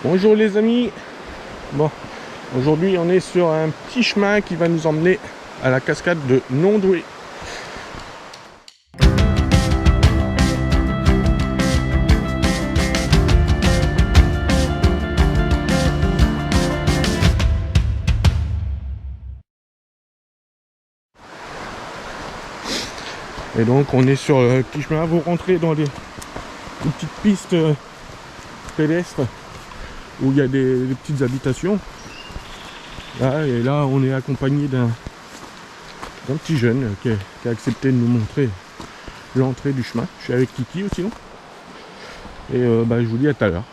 Bonjour les amis. Bon, aujourd'hui on est sur un petit chemin qui va nous emmener à la cascade de Nondoué. Et donc on est sur le petit chemin, vous rentrez dans des petites pistes pédestres où il y a des petites habitations. Là, et là on est accompagné d'un petit jeune qui a accepté de nous montrer l'entrée du chemin. Je suis avec Kiki aussi. Et je vous dis à tout à l'heure.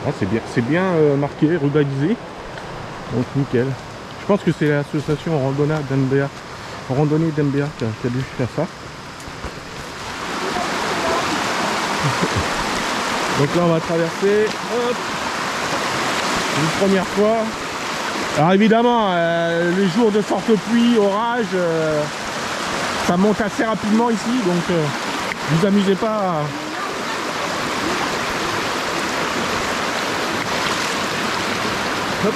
Ah, c'est bien marqué, ruralisé. Donc nickel. Je pense que c'est l'association randonnée d'Embea qui a dû faire ça. Donc là on va traverser. Hop, une première fois. Alors évidemment, les jours de forte pluie, orage, ça monte assez rapidement ici, donc vous amusez pas à... Hop.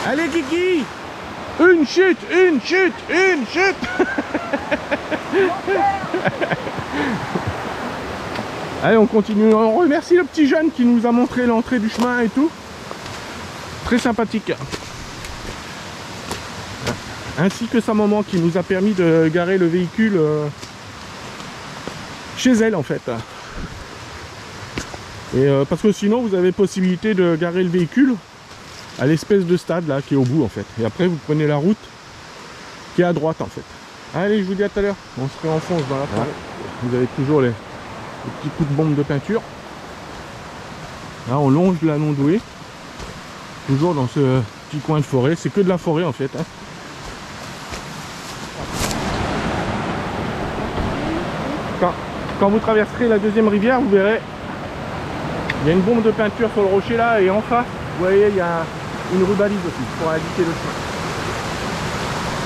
Allez Kiki, une chute, une chute, une chute. Allez, on continue. On remercie le petit jeune qui nous a montré l'entrée du chemin et tout. Très sympathique. Ainsi que sa maman qui nous a permis de garer le véhicule chez elle en fait. Et parce que sinon vous avez possibilité de garer le véhicule à l'espèce de stade là qui est au bout en fait. Et après vous prenez la route qui est à droite en fait. Allez, je vous dis à tout à l'heure. On se réenfonce dans la forêt. Vous avez toujours les petits coups de bombe de peinture. Là on longe la Nondoué. Toujours dans ce petit coin de forêt. C'est que de la forêt en fait. Quand vous traverserez la deuxième rivière, vous verrez, il y a une bombe de peinture sur le rocher là, et en face, vous voyez, il y a une rubalise aussi pour indiquer le chemin.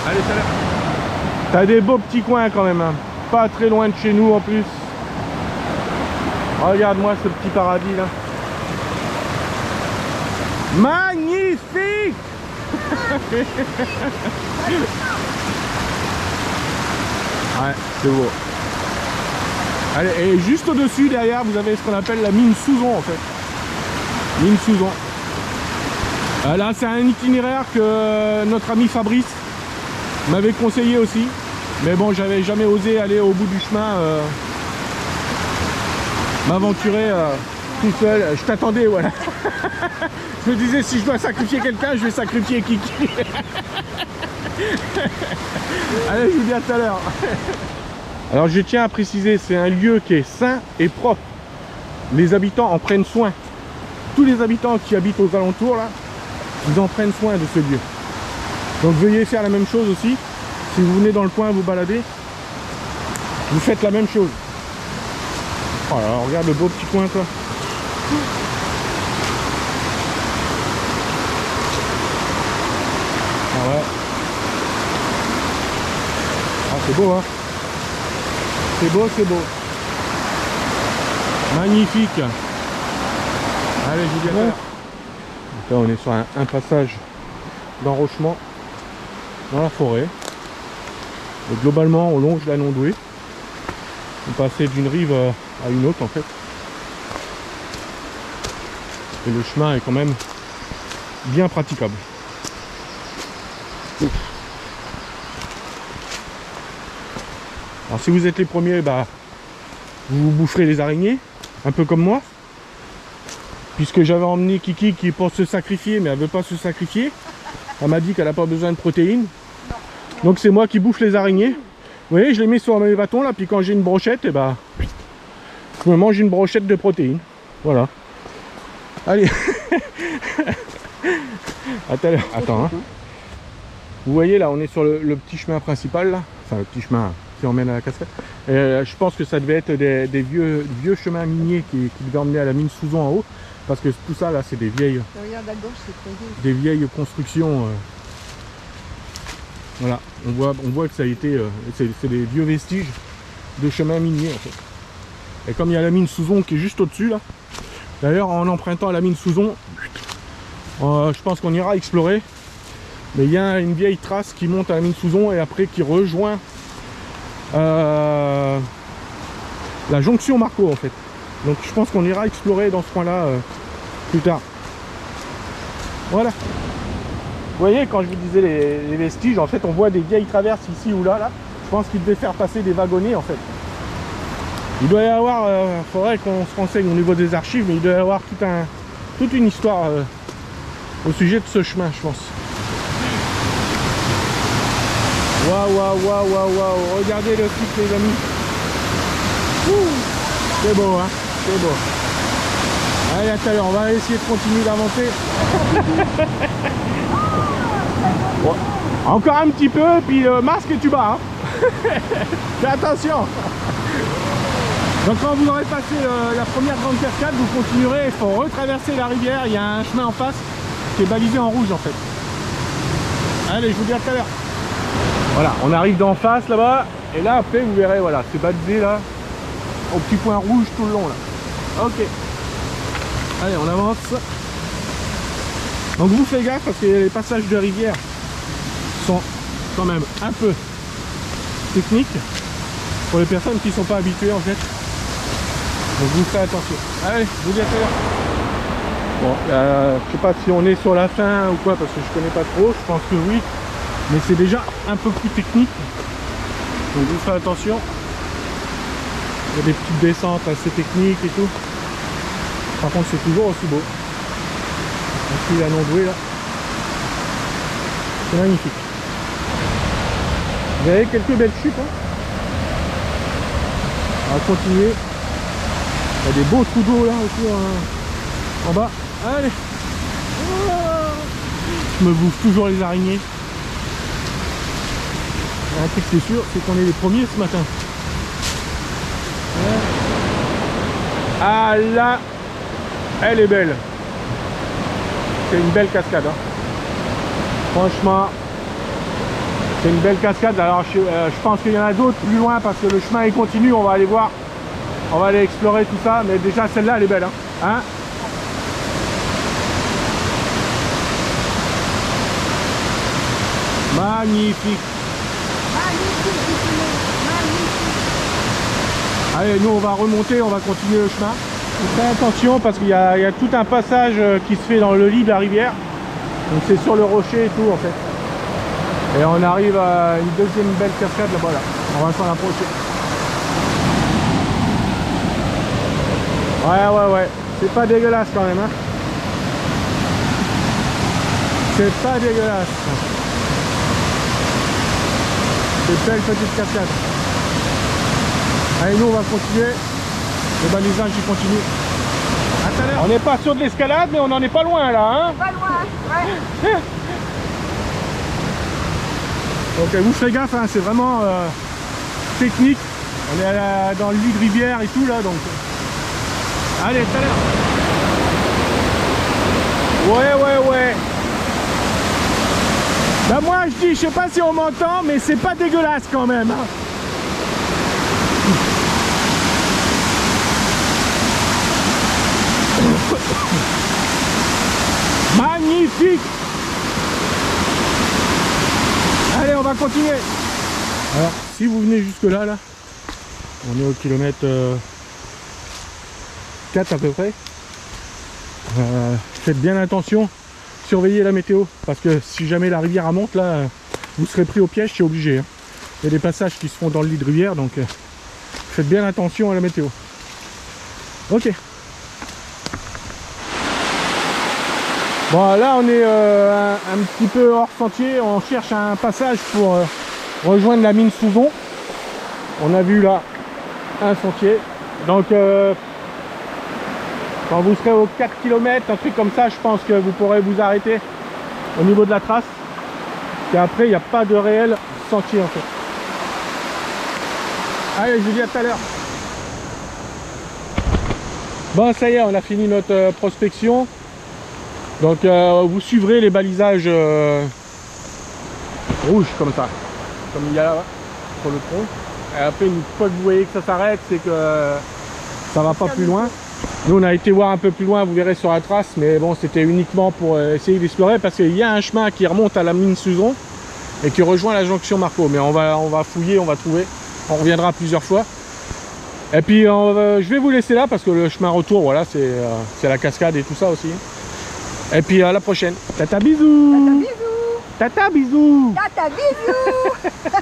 Allez, salut. T'as des beaux petits coins quand même, hein. Pas très loin de chez nous en plus. Regarde-moi ce petit paradis là. Magnifique. Ouais, c'est beau. Allez, et juste au-dessus, derrière, vous avez ce qu'on appelle la mine Souzon en fait. Mine Souzon. Là, c'est un itinéraire que notre ami Fabrice m'avait conseillé aussi. Mais bon, j'avais jamais osé aller au bout du chemin, m'aventurer tout seul. Je t'attendais, voilà. Je me disais, si je dois sacrifier quelqu'un, je vais sacrifier Kiki. Allez, je vous dis à tout à l'heure. Alors je tiens à préciser, c'est un lieu qui est sain et propre. Les habitants en prennent soin. Tous les habitants qui habitent aux alentours là, ils en prennent soin de ce lieu. Donc veuillez faire la même chose aussi. Si vous venez dans le coin vous balader, vous faites la même chose. Oh là là, regarde le beau petit coin quoi. Ah ouais. Ah c'est beau hein. C'est beau, c'est beau. Magnifique. Allez, je vous dis à l'heure. Là, on est sur un passage d'enrochement dans la forêt. Et globalement, on longe la Nondoué. On passait d'une rive à une autre en fait. Et le chemin est quand même bien praticable. Ouf. Alors si vous êtes les premiers, vous boufferez les araignées, un peu comme moi. Puisque j'avais emmené Kiki qui pense se sacrifier, mais elle veut pas se sacrifier. Elle m'a dit qu'elle n'a pas besoin de protéines. Donc c'est moi qui bouffe les araignées. Vous voyez, je les mets sur mes bâtons là, puis quand j'ai une brochette, et bah, je me mange une brochette de protéines. Voilà. Allez. À tout à l'heure. Attends, hein. Vous voyez là, on est sur le petit chemin principal là. Enfin, le petit chemin qui emmène à la cascade. Je pense que ça devait être des vieux chemins miniers qui devaient emmener à la mine Souzon en haut. Parce que tout ça là, c'est des vieilles... Regarde à gauche, c'est creusé. Des vieilles constructions. Voilà, on voit que ça a été... c'est des vieux vestiges de chemins miniers en fait. Et comme il y a la mine Souzon qui est juste au-dessus là. D'ailleurs, en empruntant à la mine Souzon, je pense qu'on ira explorer. Mais il y a une vieille trace qui monte à la mine Souzon et après qui rejoint la jonction Marco en fait. Donc je pense qu'on ira explorer dans ce coin là plus tard. Voilà. Vous voyez, quand je vous disais les vestiges, en fait on voit des vieilles traverses ici ou là. Je pense qu'ils devaient faire passer des wagonnets en fait. Il doit y avoir, faudrait qu'on se renseigne au niveau des archives, mais il doit y avoir toute une histoire au sujet de ce chemin, je pense. Waouh, waouh, waouh, waouh, waouh, regardez le truc les amis. C'est beau, hein, c'est beau. Allez, à tout à l'heure, on va essayer de continuer d'avancer. Bon, encore un petit peu, puis le masque et tu bats. Hein. Fais attention. Donc quand vous aurez passé la première grande cascade, vous continuerez, il faut retraverser la rivière, il y a un chemin en face qui est balisé en rouge en fait. Allez, je vous dis à tout à l'heure. Voilà, on arrive d'en face là-bas, et là après vous verrez, voilà, c'est balisé là, au petit point rouge tout le long là. Ok. Allez, on avance. Donc vous faites gaffe parce que les passages de rivière sont quand même un peu techniques pour les personnes qui ne sont pas habituées en fait. Donc vous faites attention. Allez, je vous dis à tout à l'heure. Bon, je sais pas si on est sur la fin ou quoi parce que je connais pas trop, je pense que oui. Mais c'est déjà un peu plus technique. Donc vous faites attention. Il y a des petites descentes assez techniques et tout. Par contre c'est toujours aussi beau. Ainsi la non-douée là. C'est magnifique. Vous avez quelques belles chutes. Hein. On va continuer. Il y a des beaux trous d'eau là aussi en bas. Allez. Je me bouffe toujours les araignées. Un truc c'est sûr, c'est qu'on est les premiers ce matin. Ah là, elle est belle. C'est une belle cascade. Hein. Franchement, c'est une belle cascade. Alors je pense qu'il y en a d'autres plus loin parce que le chemin est continu. On va aller voir. On va aller explorer tout ça, mais déjà celle-là elle est belle, hein, magnifique. Allez, nous on va remonter, on va continuer le chemin. Faites attention parce qu'il y a tout un passage qui se fait dans le lit de la rivière. Donc c'est sur le rocher et tout en fait. Et on arrive à une deuxième belle cascade là-bas là. On va s'en approcher. Ouais, c'est pas dégueulasse quand même, hein. C'est pas dégueulasse. C'est belle petite cascade. Allez, nous on va continuer. Le balisage il continue. À tout à l'heure. On n'est pas sur de l'escalade, mais on n'en est pas loin là, hein. Pas loin, ouais. Donc vous ferez gaffe, hein, c'est vraiment technique. On est dans le lit de rivière et tout là, donc. Allez, tout à l'heure. Ouais. Bah moi je dis, je sais pas si on m'entend, mais c'est pas dégueulasse quand même. Hein. Magnifique. Allez, on va continuer. Alors, si vous venez jusque là, on est au kilomètre 4 à peu près. Faites bien attention, surveillez la météo, parce que si jamais la rivière monte là, vous serez pris au piège, c'est obligé. Hein. Il y a des passages qui se font dans le lit de rivière, donc faites bien attention à la météo. Ok. Bon là on est un petit peu hors sentier, on cherche un passage pour rejoindre la mine Souzon. On a vu là un sentier. Donc quand vous serez aux 4 km, un truc comme ça, je pense que vous pourrez vous arrêter au niveau de la trace. Et après, il n'y a pas de réel sentier en fait. Allez, je vous dis à tout à l'heure. Bon, ça y est, on a fini notre prospection. Donc vous suivrez les balisages rouges comme ça, comme il y a là sur le tronc. Et après, une fois que vous voyez que ça s'arrête, c'est que ça va pas plus loin. Nous on a été voir un peu plus loin, vous verrez sur la trace, mais bon, c'était uniquement pour essayer d'explorer parce qu'il y a un chemin qui remonte à la mine Suzon et qui rejoint la jonction Marco. Mais on va fouiller, on va trouver, on reviendra plusieurs fois. Et puis je vais vous laisser là parce que le chemin retour, voilà, c'est la cascade et tout ça aussi. Et puis à la prochaine. Tata bisous. Tata bisous. Tata bisous. Tata bisous.